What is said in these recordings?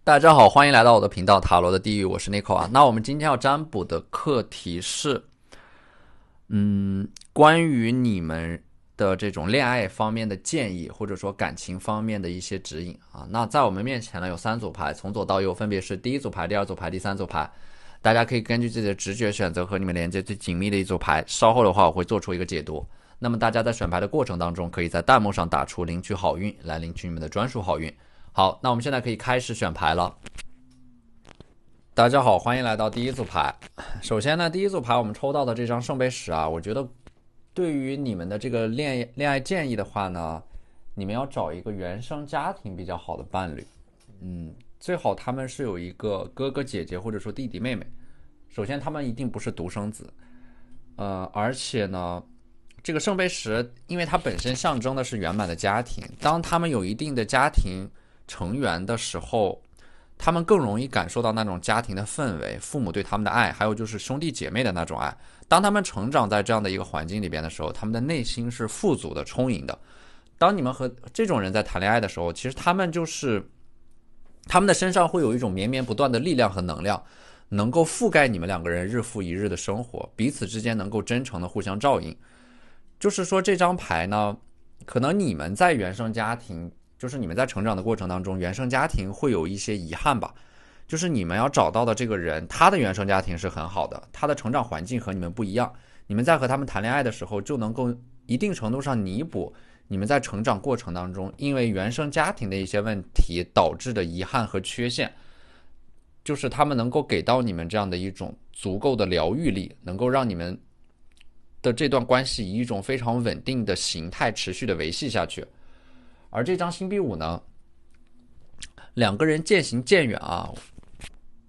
大家好，欢迎来到我的频道塔罗的地狱，我是 Nico 啊。那我们今天要占卜的课题是，关于你们的这种恋爱方面的建议，或者说感情方面的一些指引啊。那在我们面前呢有3组牌，从左到右分别是第一组牌、第二组牌、第3组牌。大家可以根据自己的直觉选择和你们连接最紧密的一组牌。稍后的话我会做出一个解读。那么大家在选牌的过程当中，可以在弹幕上打出领取好运，来领取你们的专属好运。好，那我们现在可以开始选牌了。大家好，欢迎来到第一组牌。首先呢，第一组牌我们抽到的这张圣杯10啊，我觉得对于你们的这个恋爱建议的话呢，你们要找一个原生家庭比较好的伴侣。最好他们是有一个哥哥姐姐或者说弟弟妹妹。首先他们一定不是独生子，而且呢，这个圣杯10，因为它本身象征的是圆满的家庭，当他们有一定的家庭成员的时候，他们更容易感受到那种家庭的氛围，父母对他们的爱，还有就是兄弟姐妹的那种爱。当他们成长在这样的一个环境里边的时候，他们的内心是富足的、充盈的。当你们和这种人在谈恋爱的时候，其实他们的身上会有一种绵绵不断的力量和能量，能够覆盖你们2个人日复一日的生活，彼此之间能够真诚的互相照应。就是说这张牌呢，可能你们在原生家庭，就是你们在成长的过程当中，原生家庭会有一些遗憾吧。就是你们要找到的这个人，他的原生家庭是很好的，他的成长环境和你们不一样，你们在和他们谈恋爱的时候，就能够一定程度上弥补你们在成长过程当中因为原生家庭的一些问题导致的遗憾和缺陷。就是他们能够给到你们这样的一种足够的疗愈力，能够让你们的这段关系以一种非常稳定的形态持续的维系下去。而这张星币5呢，2个人渐行渐远啊。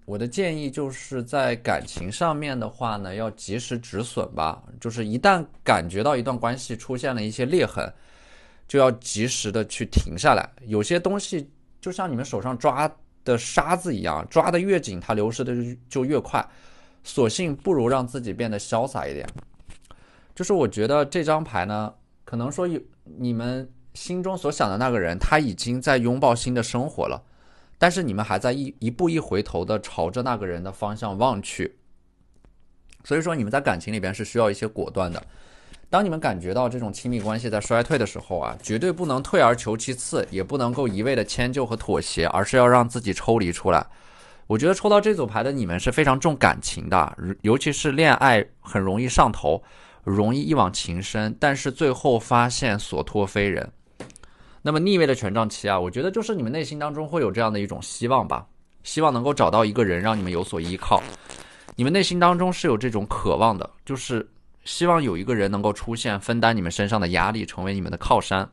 我的建议就是在感情上面的话呢，要及时止损吧。就是一旦感觉到一段关系出现了一些裂痕，就要及时的去停下来。有些东西就像你们手上抓的沙子一样，抓得越紧，它流失的就越快。索性不如让自己变得潇洒一点。就是我觉得这张牌呢，可能说你们心中所想的那个人，他已经在拥抱新的生活了，但是你们还在一步一回头的朝着那个人的方向望去。所以说你们在感情里边是需要一些果断的。当你们感觉到这种亲密关系在衰退的时候啊，绝对不能退而求其次，也不能够一味的迁就和妥协，而是要让自己抽离出来。我觉得抽到这组牌的你们是非常重感情的，尤其是恋爱很容易上头，容易一往情深，但是最后发现所托非人。那么逆位的权杖7啊，我觉得就是你们内心当中会有这样的一种希望吧，希望能够找到一个人让你们有所依靠。你们内心当中是有这种渴望的，就是希望有一个人能够出现，分担你们身上的压力，成为你们的靠山。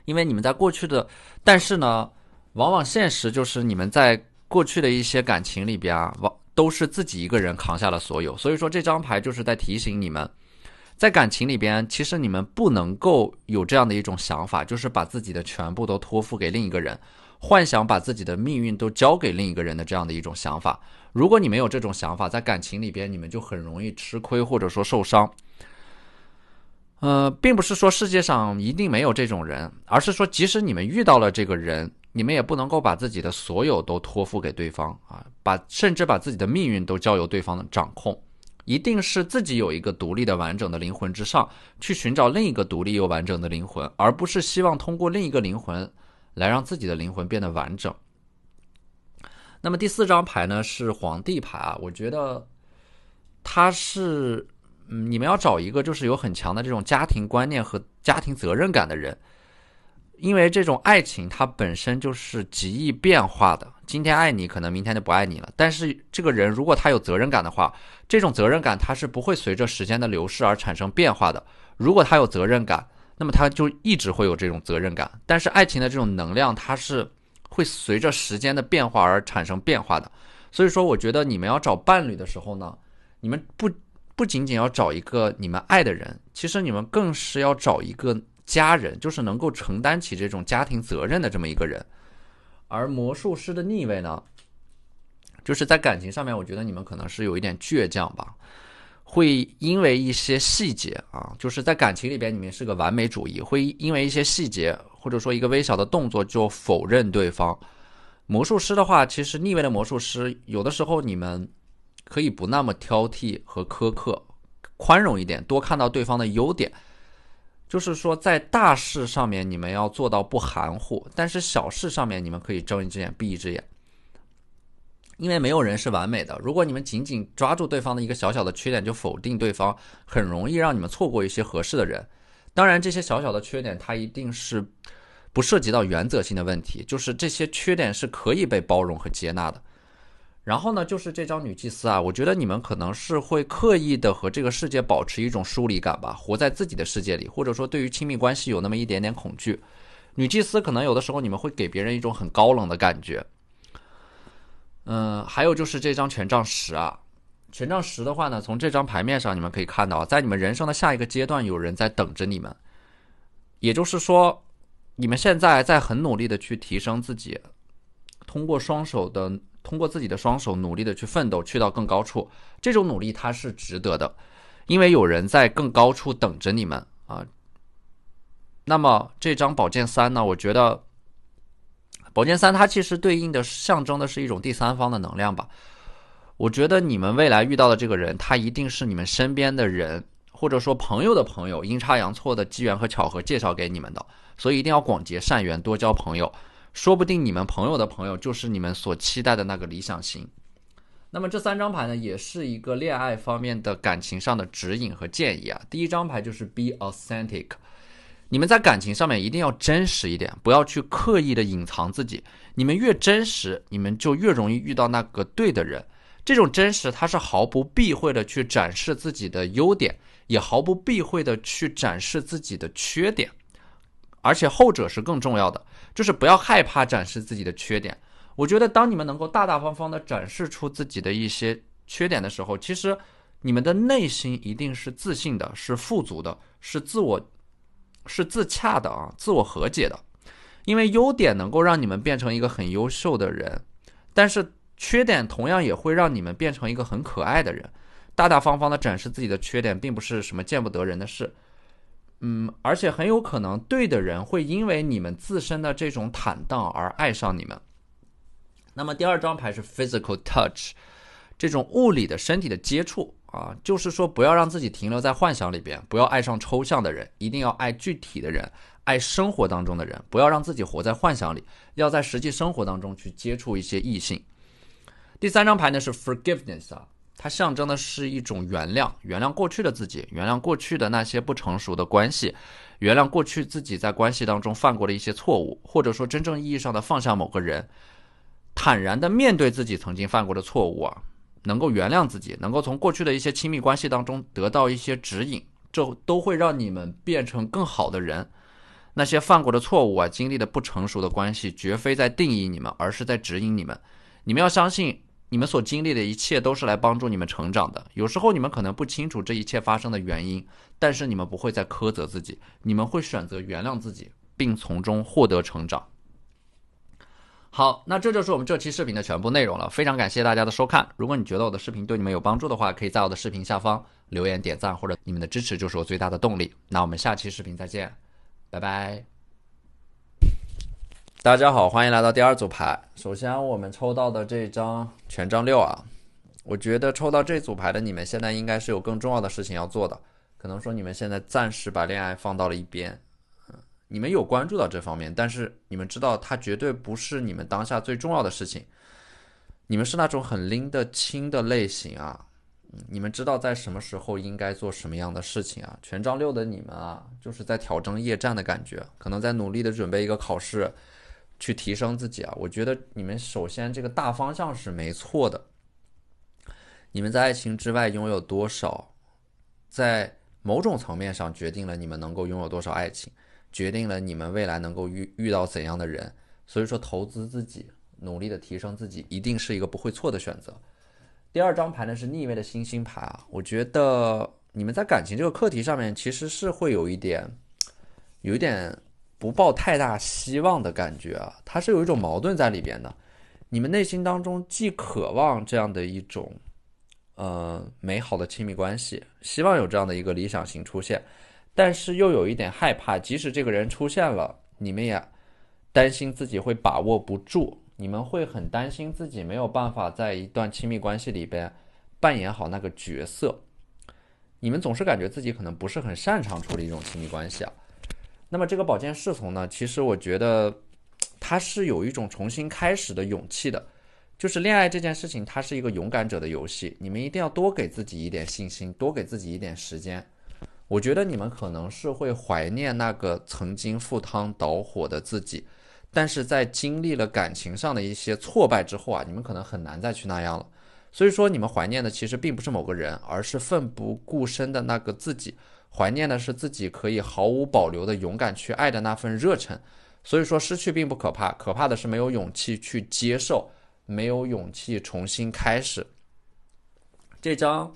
因为你们在过去的，但是呢，往往现实就是你们在过去的一些感情里边啊，都是自己一个人扛下了所有。所以说这张牌就是在提醒你们，在感情里边，其实你们不能够有这样的一种想法，就是把自己的全部都托付给另一个人，幻想把自己的命运都交给另一个人的这样的一种想法。如果你没有这种想法，在感情里边你们就很容易吃亏或者说受伤。并不是说世界上一定没有这种人，而是说即使你们遇到了这个人，你们也不能够把自己的所有都托付给对方啊，甚至把自己的命运都交由对方的掌控。一定是自己有一个独立的完整的灵魂之上，去寻找另一个独立又完整的灵魂，而不是希望通过另一个灵魂来让自己的灵魂变得完整。那么第4张牌呢是皇帝牌啊，我觉得它是你们要找一个就是有很强的这种家庭观念和家庭责任感的人。因为这种爱情它本身就是极易变化的，今天爱你可能明天就不爱你了，但是这个人如果他有责任感的话，这种责任感它是不会随着时间的流逝而产生变化的。如果他有责任感，那么他就一直会有这种责任感，但是爱情的这种能量它是会随着时间的变化而产生变化的。所以说我觉得你们要找伴侣的时候呢，你们不仅仅要找一个你们爱的人，其实你们更是要找一个家人，就是能够承担起这种家庭责任的这么一个人。而魔术师的逆位呢，就是在感情上面，我觉得你们可能是有一点倔强吧，会因为一些细节啊，就是在感情里边你们是个完美主义，会因为一些细节或者说一个微小的动作就否认对方，魔术师的话，其实逆位的魔术师有的时候你们可以不那么挑剔和苛刻，宽容一点，多看到对方的优点。就是说在大事上面你们要做到不含糊，但是小事上面你们可以睁一只眼闭一只眼。因为没有人是完美的，如果你们仅仅抓住对方的一个小小的缺点就否定对方，很容易让你们错过一些合适的人。当然这些小小的缺点它一定是不涉及到原则性的问题，就是这些缺点是可以被包容和接纳的。然后呢，就是这张女祭司啊，我觉得你们可能是会刻意的和这个世界保持一种疏离感吧，活在自己的世界里，或者说对于亲密关系有那么一点点恐惧。女祭司可能有的时候你们会给别人一种很高冷的感觉。还有就是这张权杖10啊，权杖10的话呢，从这张牌面上你们可以看到，在你们人生的下一个阶段，有人在等着你们。也就是说，你们现在在很努力的去提升自己，通过自己的双手努力的去奋斗，去到更高处。这种努力它是值得的，因为有人在更高处等着你们啊。那么这张宝剑3呢，我觉得宝剑3它其实对应的象征的是一种第三方的能量吧。我觉得你们未来遇到的这个人，他一定是你们身边的人，或者说朋友的朋友，阴差阳错的机缘和巧合介绍给你们的，所以一定要广结善缘，多交朋友。说不定你们朋友的朋友就是你们所期待的那个理想型。那么这3张牌呢，也是一个恋爱方面的感情上的指引和建议啊。第一张牌就是 Be Authentic，你们在感情上面一定要真实一点，不要去刻意的隐藏自己。你们越真实，你们就越容易遇到那个对的人。这种真实，它是毫不避讳的去展示自己的优点，也毫不避讳的去展示自己的缺点。而且后者是更重要的，就是不要害怕展示自己的缺点。我觉得当你们能够大大方方的展示出自己的一些缺点的时候，其实你们的内心一定是自信的，是富足的，是自洽的啊，自我和解的。因为优点能够让你们变成一个很优秀的人，但是缺点同样也会让你们变成一个很可爱的人。大大方方的展示自己的缺点并不是什么见不得人的事。而且很有可能对的人会因为你们自身的这种坦荡而爱上你们。那么第二张牌是 physical touch， 这种物理的身体的接触啊，就是说不要让自己停留在幻想里边，不要爱上抽象的人，一定要爱具体的人，爱生活当中的人，不要让自己活在幻想里，要在实际生活当中去接触一些异性。第三张牌呢是 forgiveness 啊，它象征的是一种原谅，原谅过去的自己，原谅过去的那些不成熟的关系，原谅过去自己在关系当中犯过的一些错误，或者说真正意义上的放下某个人，坦然的面对自己曾经犯过的错误啊，能够原谅自己，能够从过去的一些亲密关系当中得到一些指引，这都会让你们变成更好的人。那些犯过的错误啊，经历的不成熟的关系，绝非在定义你们，而是在指引你们。你们要相信，你们所经历的一切都是来帮助你们成长的。有时候你们可能不清楚这一切发生的原因，但是你们不会再苛责自己，你们会选择原谅自己，并从中获得成长。好，那这就是我们这期视频的全部内容了。非常感谢大家的收看。如果你觉得我的视频对你们有帮助的话，可以在我的视频下方留言点赞，或者你们的支持就是我最大的动力。那我们下期视频再见，拜拜。大家好，欢迎来到第二组牌。首先我们抽到的这张权杖6啊，我觉得抽到这组牌的你们现在应该是有更重要的事情要做的，可能说你们现在暂时把恋爱放到了一边。你们有关注到这方面，但是你们知道它绝对不是你们当下最重要的事情。你们是那种很拎得清的类型啊，你们知道在什么时候应该做什么样的事情啊。权杖6的你们啊，就是在挑灯夜战的感觉，可能在努力的准备一个考试，去提升自己啊。我觉得你们首先这个大方向是没错的，你们在爱情之外拥有多少，在某种层面上决定了你们能够拥有多少爱情，决定了你们未来能够遇到怎样的人。所以说投资自己，努力的提升自己，一定是一个不会错的选择。第二张牌呢是逆位的星星牌啊，我觉得你们在感情这个课题上面其实是会有一点不抱太大希望的感觉啊，它是有一种矛盾在里边的。你们内心当中既渴望这样的一种美好的亲密关系，希望有这样的一个理想型出现，但是又有一点害怕，即使这个人出现了，你们也担心自己会把握不住，你们会很担心自己没有办法在一段亲密关系里边扮演好那个角色，你们总是感觉自己可能不是很擅长处理这种亲密关系啊。那么这个宝剑侍从呢，其实我觉得它是有一种重新开始的勇气的。就是恋爱这件事情，它是一个勇敢者的游戏，你们一定要多给自己一点信心，多给自己一点时间。我觉得你们可能是会怀念那个曾经赴汤蹈火的自己，但是在经历了感情上的一些挫败之后啊，你们可能很难再去那样了。所以说你们怀念的其实并不是某个人，而是奋不顾身的那个自己，怀念的是自己可以毫无保留的勇敢去爱的那份热忱。所以说失去并不可怕，可怕的是没有勇气去接受，没有勇气重新开始。这张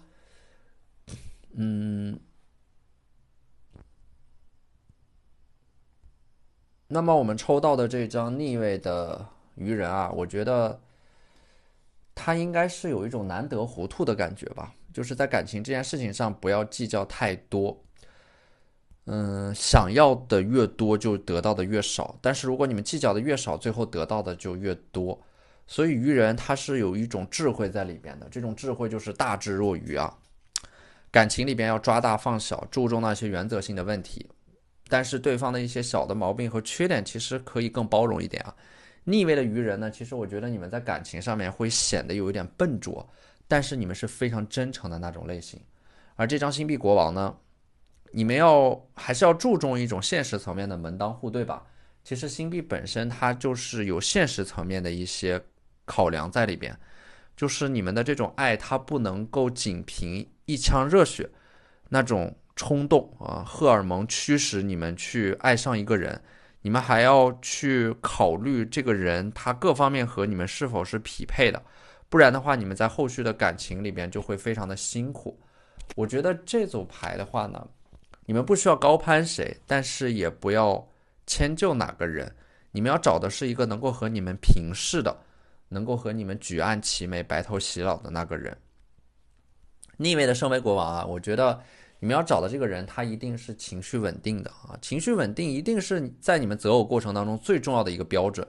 那么我们抽到的这张逆位的愚人啊，我觉得他应该是有一种难得糊涂的感觉吧，就是在感情这件事情上不要计较太多。想要的越多就得到的越少，但是如果你们计较的越少，最后得到的就越多。所以愚人他是有一种智慧在里边的，这种智慧就是大智若愚啊。感情里边要抓大放小，注重那些原则性的问题，但是对方的一些小的毛病和缺点其实可以更包容一点啊。逆位的愚人呢，其实我觉得你们在感情上面会显得有一点笨拙，但是你们是非常真诚的那种类型。而这张星币国王呢，你们还是要注重一种现实层面的门当户对吧。其实星币本身它就是有现实层面的一些考量在里边，就是你们的这种爱它不能够仅凭一腔热血那种冲动啊，荷尔蒙驱使你们去爱上一个人，你们还要去考虑这个人他各方面和你们是否是匹配的，不然的话你们在后续的感情里边就会非常的辛苦。我觉得这组牌的话呢，你们不需要高攀谁，但是也不要迁就哪个人，你们要找的是一个能够和你们平视的，能够和你们举案齐眉白头偕老的那个人。逆位的圣杯国王啊，我觉得你们要找的这个人他一定是情绪稳定的啊，情绪稳定一定是在你们择偶过程当中最重要的一个标准。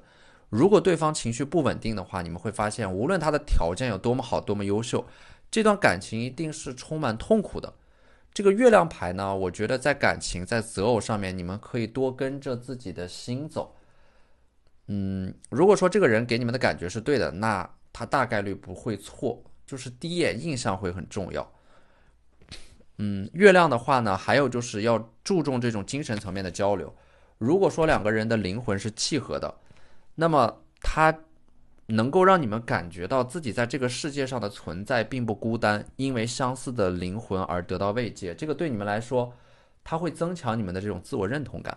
如果对方情绪不稳定的话，你们会发现无论他的条件有多么好多么优秀，这段感情一定是充满痛苦的。这个月亮牌呢，我觉得在感情在择偶上面你们可以多跟着自己的心走。如果说这个人给你们的感觉是对的，那他大概率不会错，就是第一眼印象会很重要。月亮的话呢，还有就是要注重这种精神层面的交流。如果说两个人的灵魂是契合的，那么他能够让你们感觉到自己在这个世界上的存在并不孤单，因为相似的灵魂而得到慰藉，这个对你们来说，它会增强你们的这种自我认同感。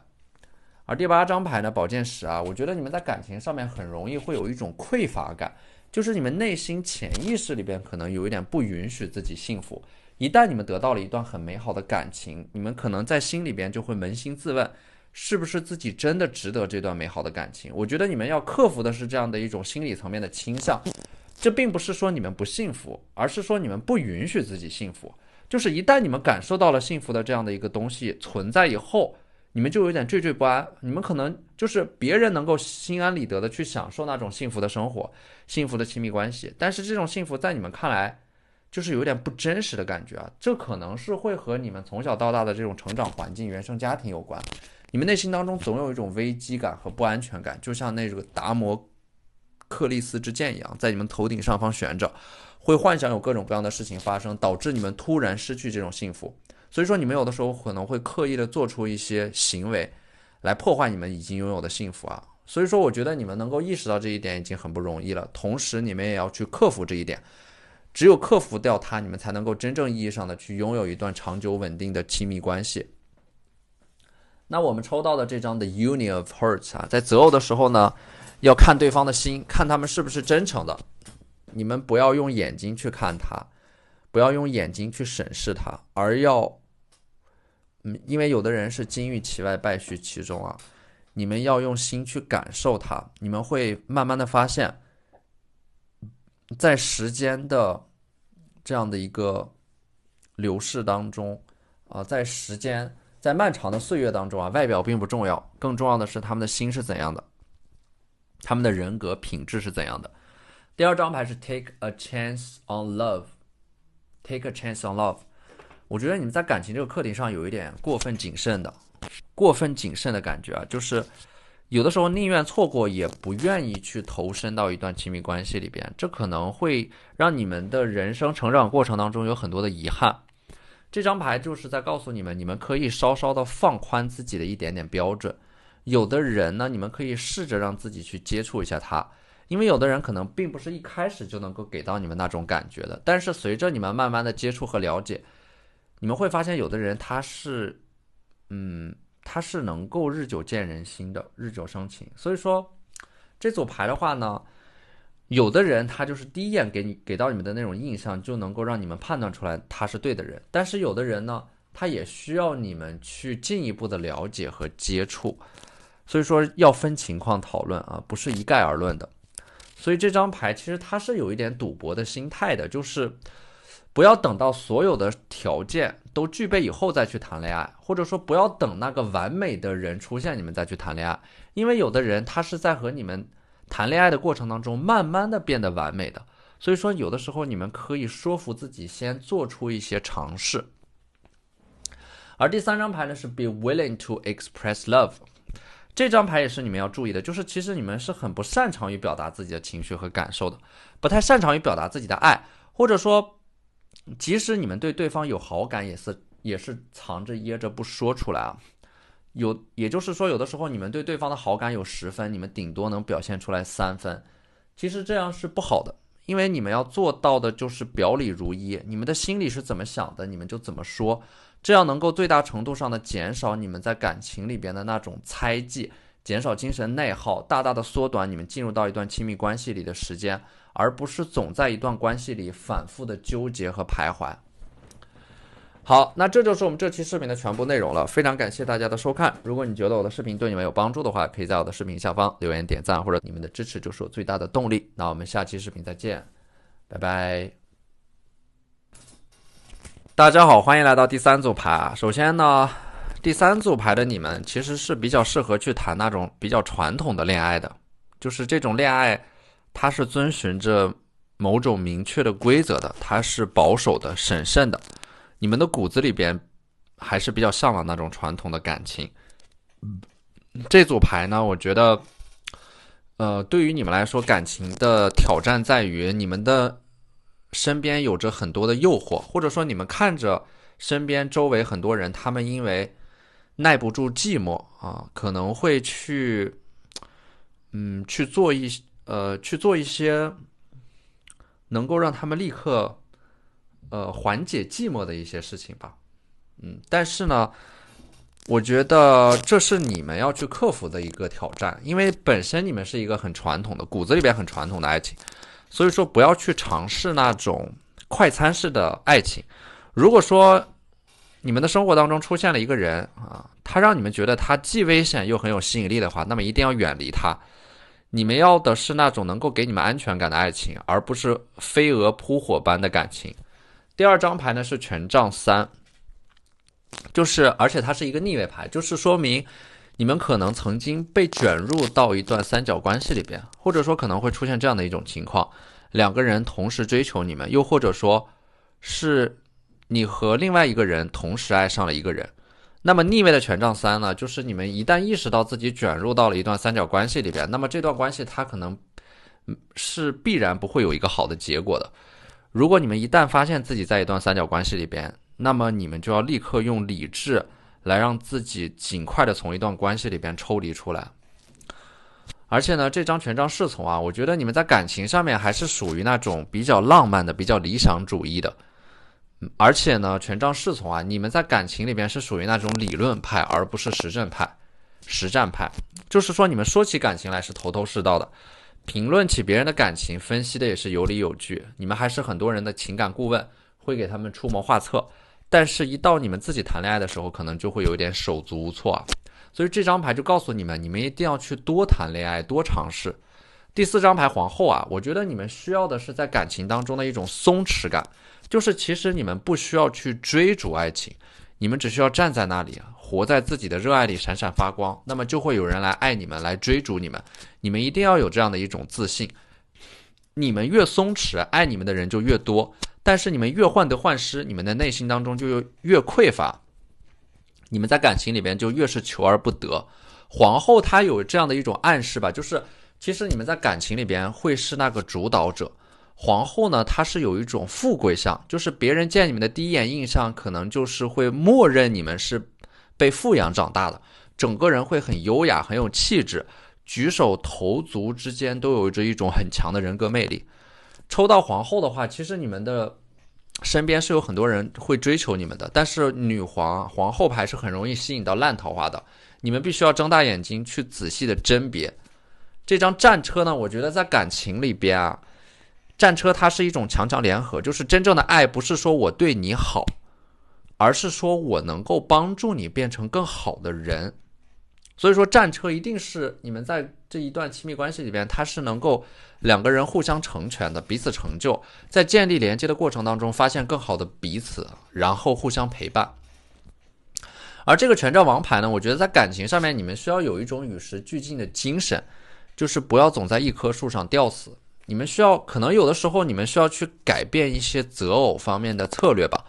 而第8张牌呢，宝剑十啊，我觉得你们在感情上面很容易会有一种匮乏感，就是你们内心潜意识里边可能有一点不允许自己幸福。一旦你们得到了一段很美好的感情，你们可能在心里边就会扪心自问，是不是自己真的值得这段美好的感情。我觉得你们要克服的是这样的一种心理层面的倾向，这并不是说你们不幸福，而是说你们不允许自己幸福。就是一旦你们感受到了幸福的这样的一个东西存在以后，你们就有点惴惴不安，你们可能就是别人能够心安理得的去享受那种幸福的生活，幸福的亲密关系，但是这种幸福在你们看来就是有点不真实的感觉啊，这可能是会和你们从小到大的这种成长环境、原生家庭有关。你们内心当中总有一种危机感和不安全感，就像那个达摩克利斯之剑一样，在你们头顶上方悬着，会幻想有各种各样的事情发生，导致你们突然失去这种幸福。所以说你们有的时候可能会刻意的做出一些行为来破坏你们已经拥有的幸福啊。所以说我觉得你们能够意识到这一点已经很不容易了，同时你们也要去克服这一点，只有克服掉它，你们才能够真正意义上的去拥有一段长久稳定的亲密关系。那我们抽到的这张的 Union of Hearts 啊，在择偶的时候呢，要看对方的心，看他们是不是真诚的。你们不要用眼睛去看他，不要用眼睛去审视他，而要因为有的人是金玉其外败絮其中啊，你们要用心去感受它，你们会慢慢的发现，在时间的这样的一个流逝当中在漫长的岁月当中啊，外表并不重要，更重要的是他们的心是怎样的。他们的人格品质是怎样的。第二张牌是 take a chance on love。take a chance on love， 我觉得你们在感情这个课题上有一点过分谨慎的感觉啊，就是有的时候宁愿错过也不愿意去投身到一段亲密关系里边，这可能会让你们的人生成长过程当中有很多的遗憾。这张牌就是在告诉你们，你们可以稍稍的放宽自己的一点点标准。有的人呢，你们可以试着让自己去接触一下他，因为有的人可能并不是一开始就能够给到你们那种感觉的，但是随着你们慢慢的接触和了解，你们会发现有的人他是能够日久见人心的，日久生情。所以说这组牌的话呢，有的人他就是第一眼给到你们的那种印象就能够让你们判断出来他是对的人，但是有的人呢，他也需要你们去进一步的了解和接触，所以说要分情况讨论啊，不是一概而论的。所以这张牌其实它是有一点赌博的心态的，就是不要等到所有的条件都具备以后再去谈恋爱，或者说不要等那个完美的人出现你们再去谈恋爱，因为有的人他是在和你们谈恋爱的过程当中慢慢的变得完美的，所以说有的时候你们可以说服自己先做出一些尝试。而第三张牌呢是 be willing to express love， 这张牌也是你们要注意的，就是其实你们是很不擅长于表达自己的情绪和感受的，不太擅长于表达自己的爱，或者说即使你们对对方有好感也是藏着掖着不说出来啊。也就是说有的时候你们对对方的好感有10分，你们顶多能表现出来3分，其实这样是不好的，因为你们要做到的就是表里如一，你们的心里是怎么想的你们就怎么说，这样能够最大程度上的减少你们在感情里边的那种猜忌，减少精神内耗，大大的缩短你们进入到一段亲密关系里的时间，而不是总在一段关系里反复的纠结和徘徊。好，那这就是我们这期视频的全部内容了，非常感谢大家的收看。如果你觉得我的视频对你们有帮助的话，可以在我的视频下方留言点赞，或者你们的支持就是我最大的动力。那我们下期视频再见，拜拜。大家好，欢迎来到第三组牌。首先呢，第三组牌的你们其实是比较适合去谈那种比较传统的恋爱的，就是这种恋爱它是遵循着某种明确的规则的，它是保守的、审慎的，你们的骨子里边还是比较向往那种传统的感情。这组牌呢，我觉得对于你们来说，感情的挑战在于你们的身边有着很多的诱惑，或者说你们看着身边周围很多人，他们因为耐不住寂寞啊，可能会去做一些能够让他们立刻缓解寂寞的一些事情吧。但是呢，我觉得这是你们要去克服的一个挑战，因为本身你们是一个很传统的，骨子里边很传统的爱情，所以说不要去尝试那种快餐式的爱情。如果说你们的生活当中出现了一个人啊，他让你们觉得他既危险又很有吸引力的话，那么一定要远离他。你们要的是那种能够给你们安全感的爱情，而不是飞蛾扑火般的感情。第二张牌呢是权杖3，而且它是一个逆位牌，就是说明你们可能曾经被卷入到一段三角关系里边，或者说可能会出现这样的一种情况，两个人同时追求你们，又或者说是你和另外一个人同时爱上了一个人。那么逆位的权杖3呢，就是你们一旦意识到自己卷入到了一段三角关系里边，那么这段关系它可能是必然不会有一个好的结果的。如果你们一旦发现自己在一段三角关系里边，那么你们就要立刻用理智来让自己尽快的从一段关系里边抽离出来。而且呢，这张权杖侍从啊，我觉得你们在感情上面还是属于那种比较浪漫的、比较理想主义的。而且呢，权杖侍从啊，你们在感情里边是属于那种理论派，而不是实战派。就是说，你们说起感情来是头头是道的，评论起别人的感情，分析的也是有理有据。你们还是很多人的情感顾问，会给他们出谋划策。但是，一到你们自己谈恋爱的时候，可能就会有一点手足无措啊。所以这张牌就告诉你们，你们一定要去多谈恋爱，多尝试。第4张牌皇后啊，我觉得你们需要的是在感情当中的一种松弛感，就是其实你们不需要去追逐爱情，你们只需要站在那里啊，活在自己的热爱里闪闪发光，那么就会有人来爱你们，来追逐你们。你们一定要有这样的一种自信。你们越松弛，爱你们的人就越多，但是你们越患得患失，你们的内心当中就越匮乏，你们在感情里边就越是求而不得。皇后她有这样的一种暗示吧，就是其实你们在感情里边会是那个主导者。皇后呢，她是有一种富贵相，就是别人见你们的第一眼印象可能就是会默认你们是被富养长大的，整个人会很优雅，很有气质，举手投足之间都有着一种很强的人格魅力。抽到皇后的话，其实你们的身边是有很多人会追求你们的，但是皇后牌是很容易吸引到烂桃花的，你们必须要睁大眼睛去仔细的甄别。这张战车呢，我觉得在感情里边啊，战车它是一种强强联合，就是真正的爱不是说我对你好，而是说我能够帮助你变成更好的人。所以说战车一定是你们在这一段亲密关系里边，它是能够两个人互相成全的，彼此成就，在建立连接的过程当中发现更好的彼此，然后互相陪伴。而这个权杖王牌呢，我觉得在感情上面你们需要有一种与时俱进的精神，就是不要总在一棵树上吊死。你们需要，可能有的时候你们需要去改变一些择偶方面的策略吧。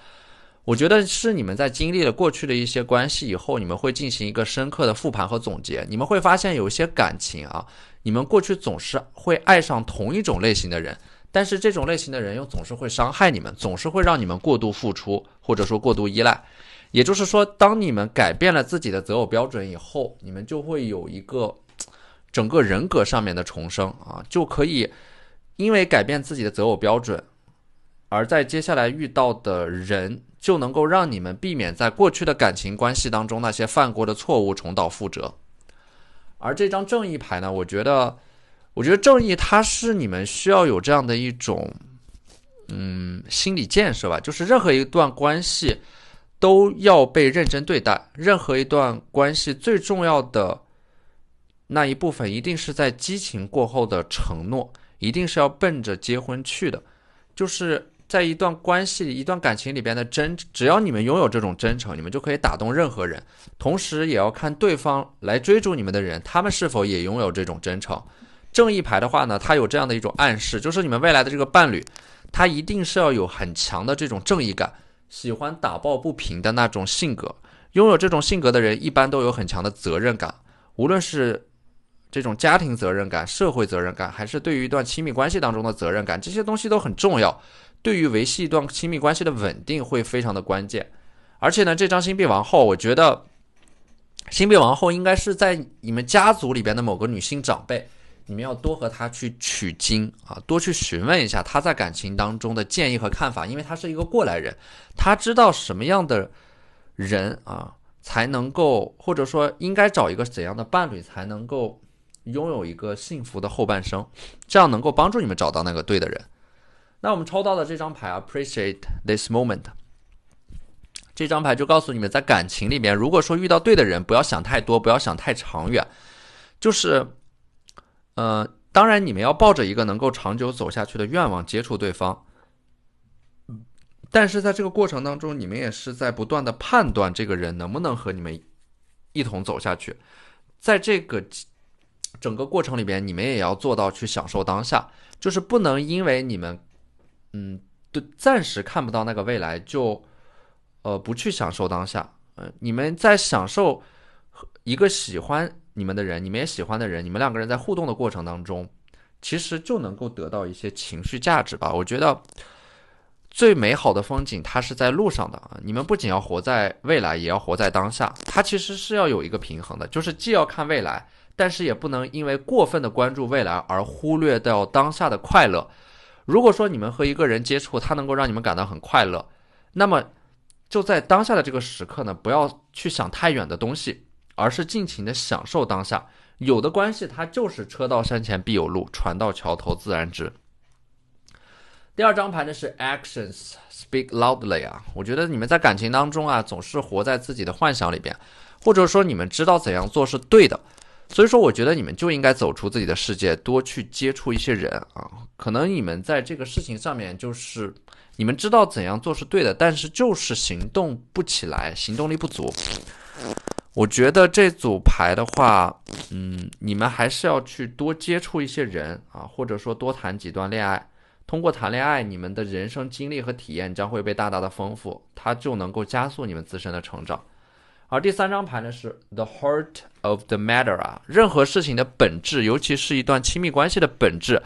我觉得是你们在经历了过去的一些关系以后，你们会进行一个深刻的复盘和总结。你们会发现有一些感情啊，你们过去总是会爱上同一种类型的人，但是这种类型的人又总是会伤害你们，总是会让你们过度付出，或者说过度依赖。也就是说，当你们改变了自己的择偶标准以后，你们就会有一个整个人格上面的重生啊，就可以因为改变自己的择偶标准，而在接下来遇到的人就能够让你们避免在过去的感情关系当中那些犯过的错误重蹈覆辙。而这张正义牌呢，我觉得正义它是你们需要有这样的一种心理建设吧，就是任何一段关系都要被认真对待，任何一段关系最重要的那一部分一定是在激情过后的承诺，一定是要奔着结婚去的。就是在一段关系一段感情里边的只要你们拥有这种真诚，你们就可以打动任何人。同时也要看对方来追逐你们的人，他们是否也拥有这种真诚。正义牌的话呢，它有这样的一种暗示，就是你们未来的这个伴侣，他一定是要有很强的这种正义感，喜欢打抱不平的那种性格。拥有这种性格的人一般都有很强的责任感，无论是这种家庭责任感、社会责任感，还是对于一段亲密关系当中的责任感，这些东西都很重要，对于维系一段亲密关系的稳定会非常的关键。而且呢，这张星币王后，我觉得星币王后应该是在你们家族里边的某个女性长辈，你们要多和她去取经啊，多去询问一下她在感情当中的建议和看法，因为她是一个过来人，她知道什么样的人啊才能够，或者说应该找一个怎样的伴侣才能够拥有一个幸福的后半生，这样能够帮助你们找到那个对的人。那我们抽到的这张牌 Appreciate this moment， 这张牌就告诉你们，在感情里面，如果说遇到对的人，不要想太多，不要想太长远，就是当然你们要抱着一个能够长久走下去的愿望接触对方，但是在这个过程当中，你们也是在不断的判断这个人能不能和你们一同走下去。在这个整个过程里边，你们也要做到去享受当下，就是不能因为你们暂时看不到那个未来就不去享受当下。你们在享受一个喜欢你们的人，你们也喜欢的人，你们两个人在互动的过程当中，其实就能够得到一些情绪价值吧。我觉得最美好的风景它是在路上的，你们不仅要活在未来，也要活在当下，它其实是要有一个平衡的，就是既要看未来，但是也不能因为过分的关注未来而忽略掉当下的快乐。如果说你们和一个人接触，他能够让你们感到很快乐，那么就在当下的这个时刻呢，不要去想太远的东西，而是尽情的享受当下。有的关系它就是车到山前必有路，船到桥头自然直。第二张牌呢是 Actions Speak Loudly 啊，我觉得你们在感情当中啊，总是活在自己的幻想里边，或者说你们知道怎样做是对的，所以说我觉得你们就应该走出自己的世界，多去接触一些人啊。可能你们在这个事情上面就是你们知道怎样做是对的，但是就是行动不起来，行动力不足。我觉得这组牌的话，你们还是要去多接触一些人啊，或者说多谈几段恋爱。通过谈恋爱，你们的人生经历和体验将会被大大的丰富，它就能够加速你们自身的成长。而第三张牌呢是 The Heart of the Matter 啊，任何事情的本质，尤其是一段亲密关系的本质，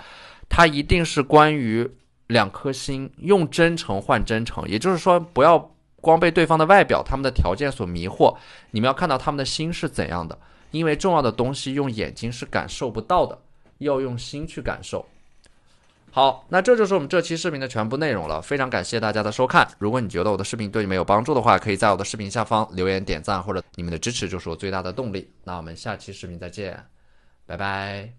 它一定是关于两颗心，用真诚换真诚。也就是说，不要光被对方的外表、他们的条件所迷惑，你们要看到他们的心是怎样的。因为重要的东西用眼睛是感受不到的，要用心去感受。好，那这就是我们这期视频的全部内容了，非常感谢大家的收看。如果你觉得我的视频对你们有帮助的话，可以在我的视频下方留言点赞，或者你们的支持就是我最大的动力。那我们下期视频再见，拜拜。